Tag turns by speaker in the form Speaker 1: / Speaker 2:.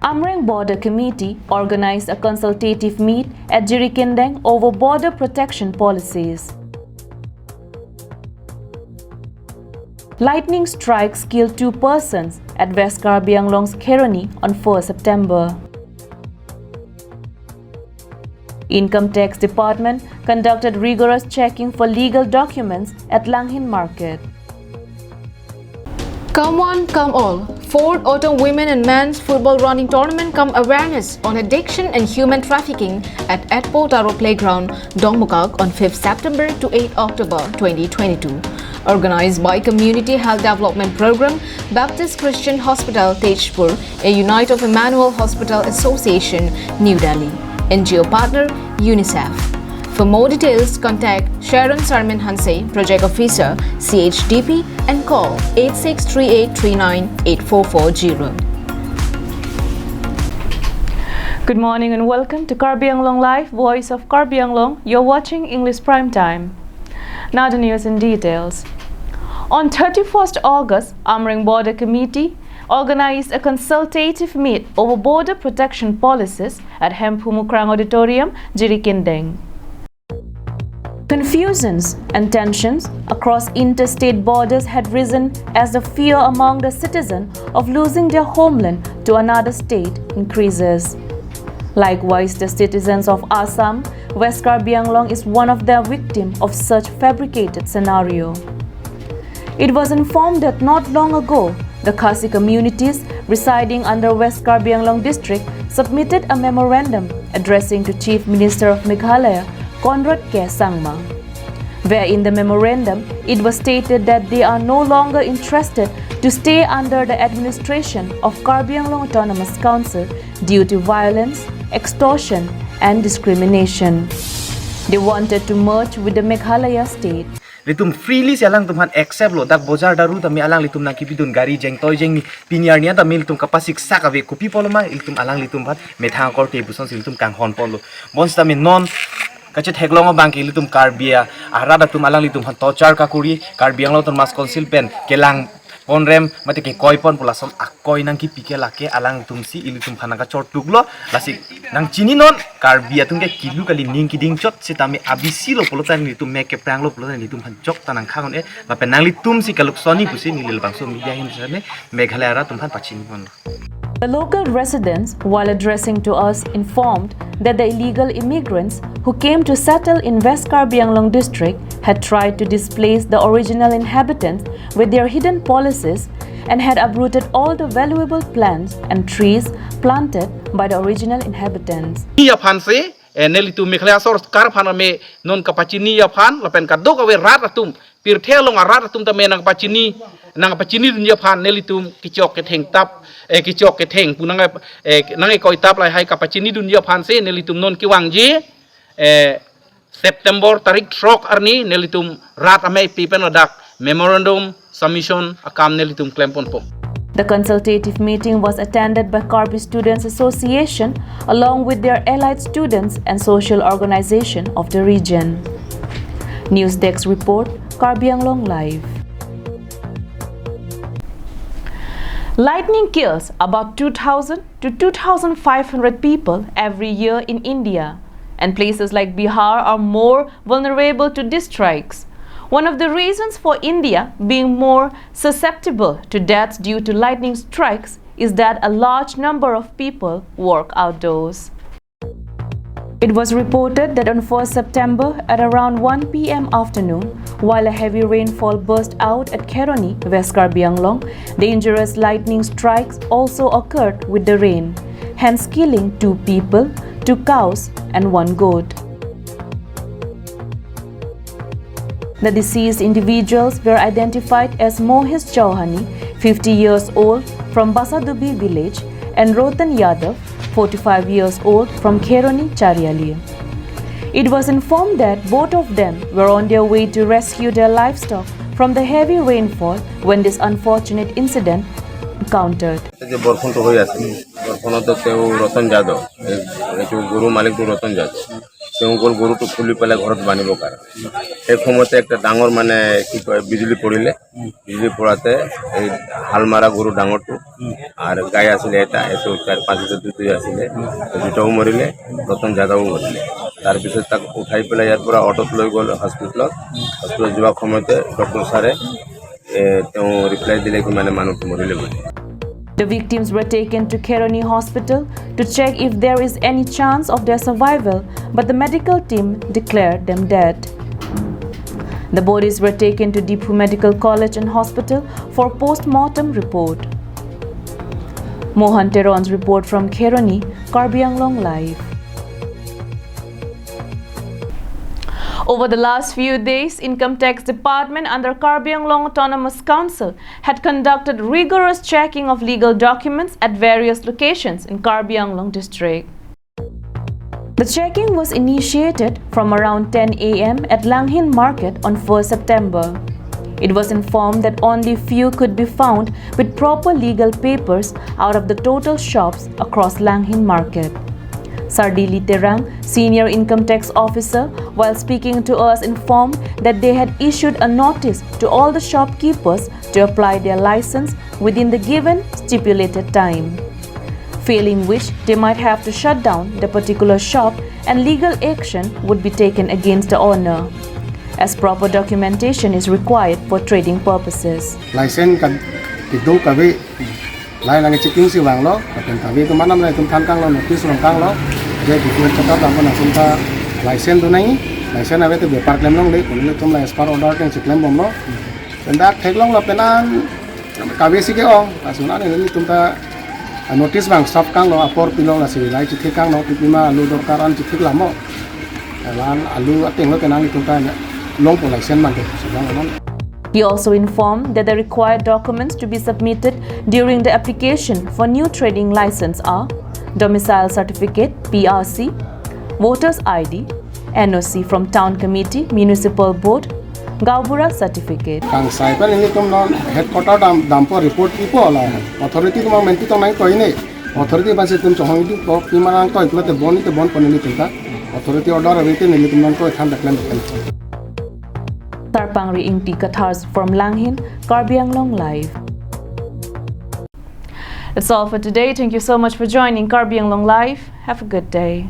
Speaker 1: Amreng Border Committee organized a consultative meet at Jirikindeng over border protection policies. Lightning strikes killed 2 persons at West Karbi Anglong's Keroni on 4 September. Income Tax Department conducted rigorous checking for legal documents at Langhin Market.
Speaker 2: Come one, come all. 4th Autumn Women and Men's Football Running Tournament come awareness on addiction and human trafficking at Atpo Taro Playground, Dongmukak on 5th September to 8 October 2022. Organized by Community Health Development Program, Baptist Christian Hospital, Tejpur, a Unite of Emmanuel Hospital Association, New Delhi. NGO partner, UNICEF. For more details, contact Sharon Sarmin Hanse, Project Officer, CHDP, and call 8638398440.
Speaker 1: Good morning and welcome to Karbi Anglong Live, Voice of Karbi Anglong. You're watching English Prime Time. Now the news in details. On 31st August, Amreng Border Committee organized a consultative meet over border protection policies at Hempumukrang Auditorium, Jirikindeng. Confusions and tensions across interstate borders had risen as the fear among the citizens of losing their homeland to another state increases. Likewise, the citizens of Assam, West Karbi Anglong is one of the victims of such fabricated scenario. It was informed that not long ago, the Khasi communities residing under West Karbi Anglong district submitted a memorandum addressing to Chief Minister of Meghalaya, Conrad K. Sangma, where in the memorandum it was stated that they are no longer interested to stay under the administration of Karbi Anglong Autonomous Council due to violence, extortion and discrimination. They wanted to merge with the Meghalaya state.
Speaker 3: Litum freely sialang tumhan accept lo dak bozar daru tami alang litum na kipidun gari jeng toy jeng piniar niya tami litum kapasik sakave kopi poloma litum alang litum bhat methang korte buson litum kang hon polo bons tami non kachet heglongo bangki litum karbia arada tum alang litum han tochar kakuri karbiang lo ton mas konsil pen kelang ponrem mate ke koipon pulason akoi nang ki pike lake alang tumsi ilitum phanaga chortuglo lasik nang chini non karbia tungke kilu kali ning kiding chot sitami abisi lo polotan litum meke prang lo polotan litum han chok tanang khagon e lape nang litum si kaluk soni pusi nilil bangso media hin sane meghalaya ra tum han pachini mon.
Speaker 1: The local residents, while addressing to us, informed that the illegal immigrants who came to settle in West Karbi Anglong district had tried to displace the original inhabitants with their hidden policies and had uprooted all the valuable plants and trees planted by the original inhabitants.
Speaker 4: Nelitu Meghalaya sor kar phana me non kapachini ya phan lapen kadok awe ratatum pir thelong ratatum ta me nang pachini dunya phan nelitum kichok ke theng tap kichok ke theng punanga nangai koi tap lai hai kapachini dunya phan se nelitum non kiwang ji September tarik trok arni nelitum rat ame pipen adak memorandum submission akam nelitum klempon po.
Speaker 1: The consultative meeting was attended by Karbi Students Association along with their allied students and social organization of the region. News Desk report, Karbi Anglong Live. Lightning kills about 2,000 to 2,500 people every year in India, and places like Bihar are more vulnerable to these strikes. One of the reasons for India being more susceptible to deaths due to lightning strikes is that a large number of people work outdoors. It was reported that on 4 September at around 1 p.m. afternoon, while a heavy rainfall burst out at Keroni, West Karbi Anglong, dangerous lightning strikes also occurred with the rain, hence killing 2 people, 2 cows and 1 goat. The deceased individuals were identified as Mohis Chauhani, 50 years old from Basadubi village, and Rotan Yadav, 45 years old from Keroni, Chariali. It was informed that both of them were on their way to rescue their livestock from the heavy rainfall when this unfortunate incident encountered.
Speaker 5: তেওঁলোকৰ গৰুটো খুলি পেলাই ঘৰত বান্ধিবৰ কাৰণে সেই সময়তে একটা ডাঙৰ মানে কি কয় বিজুলী পৰিলে বিজুলী পৰাতে এই হাল মাৰা গৰু ডাঙৰটো আৰু গাই আছিলে এটা এইটো 4-5 লিটাৰ দুধ আছিলে দুটাও মৰিলে প্ৰথম জাগাও মৰিলে তাৰপিছত তাক উঠাই পেলাই ইয়াৰ পৰা অটোত লৈ গ'ল হস্পিটেলত যোৱাৰ সময়তে ডক্টৰ ছাৰে তেওঁ ৰিপ্লাই দিলে কি মানে মানুহটো মৰিলে বুলি
Speaker 1: The victims were taken to Keroni Hospital to check if there is any chance of their survival, but the medical team declared them dead. The bodies were taken to Deephu Medical College and Hospital for post-mortem report. Mohan Teron's report from Keroni, Karbi Anglong Live. Over the last few days, Income Tax Department under Karbi Anglong Autonomous Council had conducted rigorous checking of legal documents at various locations in Karbi Anglong district. The checking was initiated from around 10 a.m. at Langhin Market on 1st September. It was informed that only few could be found with proper legal papers out of the total shops across Langhin Market. Sardili Terang, Senior Income Tax Officer, while speaking to us informed that they had issued a notice to all the shopkeepers to apply their license within the given stipulated time, failing which they might have to shut down the particular shop and legal action would be taken against the owner, as proper documentation is required for trading purposes.
Speaker 6: License kan itu kami lain lagi checking si wang lo, tapi kami tu mana mana tu kan kang lo notice orang kang lo, jadi kita cakap apa nak sunta license tu naik, license apa tu bepar claim long deh, kalau tu lah expire order kan si claim bom lo, pendak take long lo penan kami si ke ong, asunan ini tu ta notice bang stop kang lo apor pilong lah si lain citik kang lo pipi mah alu dorkaran citik lama, lan alu ating lo penan itu ta long pun license man tu, sebab mana.
Speaker 1: He also informed that the required documents to be submitted during the application for new trading license are domicile certificate (PRC), voters ID, NOC from town committee, municipal board, Gaubura certificate.
Speaker 6: Kang sai pan ini tum non headquarter dampo report ipo lah. Authority tum menti tum naik koi ni. Authority masih tum cohong itu kok pimarang koi itu te bon panini tum ta. Authority order awete ni tum non koi than daklan.
Speaker 1: Tarpangri Ingti Kathars from Langhin, Karbi Anglong Live. That's all for today. Thank you so much for joining Karbi Anglong Live. Have a good day.